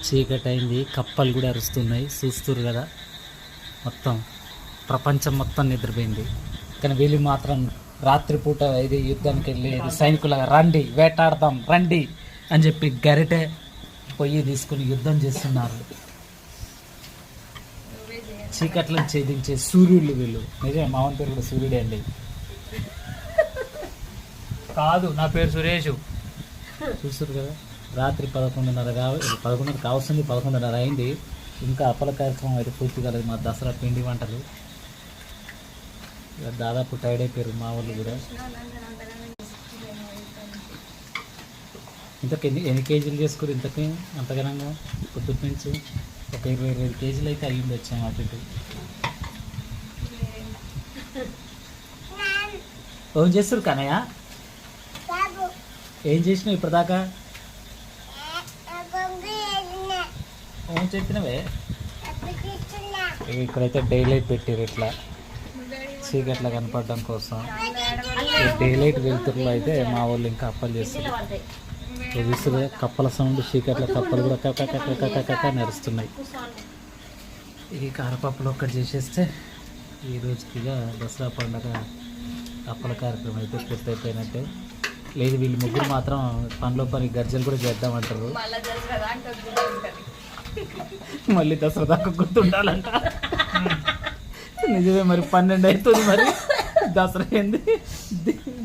చీకటి అయింది, కప్పలు కూడా అరుస్తున్నాయి, చూస్తున్నారు కదా. మొత్తం ప్రపంచం మొత్తం నిద్రపోయింది. కానీ వీళ్ళు మాత్రం రాత్రిపూట ఇది యుద్ధానికి వెళ్ళి సైనికులుగా రండి వేటాడదాం రండి అని చెప్పి గరిటె పొయ్యి తీసుకుని యుద్ధం చేస్తున్నారు. చీకట్లను ఛేదించే సూర్యుళ్ళు వీళ్ళు. నిజమే, మామూలు పేరు కూడా సూర్యుడే అండి. కాదు, నా పేరు సురేష్. చూస్తారు కదా, రాత్రి 11:30 కావస్తుంది, 11:30 అయింది. ఇంకా అప్పల కార్యక్రమం అయితే పూర్తి కాలేదు. మా దసరా పిండి వంటలు దాదాపు టైర్డ్ అయిపోయారు మా వాళ్ళు కూడా. ఇంతకు ఎన్ని కేజీలు చేసుకుని ఇంతకీ అంతగనంగా పొద్దుటి నుంచి ఒక 20-25 కేజీలు అయితే అయ్యింది వచ్చాము అటు ఇటు. ఏం చేస్తారు కనయ్య? ఏం చేసినావు ఇప్పటిదాకా? ఏం చెప్పినవే? ఇక్కడైతే డే లైట్ పెట్టారు ఇట్లా చీకట్లా కనపడడం కోసం. డే లైట్ వెలుతురులో అయితే మా వాళ్ళు ఇంకా అప్పలు చేస్తారు. చూస్తే కప్పల సౌండ్, చీకట్ల కప్పలు కూడా కక్క నడుస్తున్నాయి. ఈ కారపప్పులు ఒక్కటి చేసేస్తే ఈ రోజుకి దసరా పండుగ అప్పల కార్యక్రమం అయితే పూర్తయిపోయినట్టే. లేదు, వీళ్ళు ముగ్గురు మాత్రం పనిలో పని గర్జలు కూడా చేద్దామంటారు. మళ్ళీ దసరా దాకా గుర్తుండాలంట. నిజమే, మరి 12 అవుతుంది. మరి దసరా ఏంది,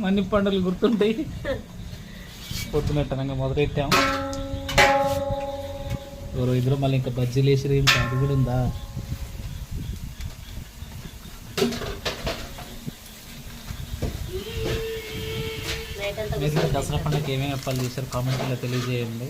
మన్ని పండుగలు గుర్తుంటాయి. పొద్దునట్టనంగా మొదలెట్టాము. ఎవరో ఇద్దరు మళ్ళీ ఇంకా బజ్జీలు వేసి ఇంకా అది కూడా ఉందా. మీరు దసరా పండుగకి ఏమేమి అప్పాలు చేశారు కామెంట్లో తెలియజేయండి.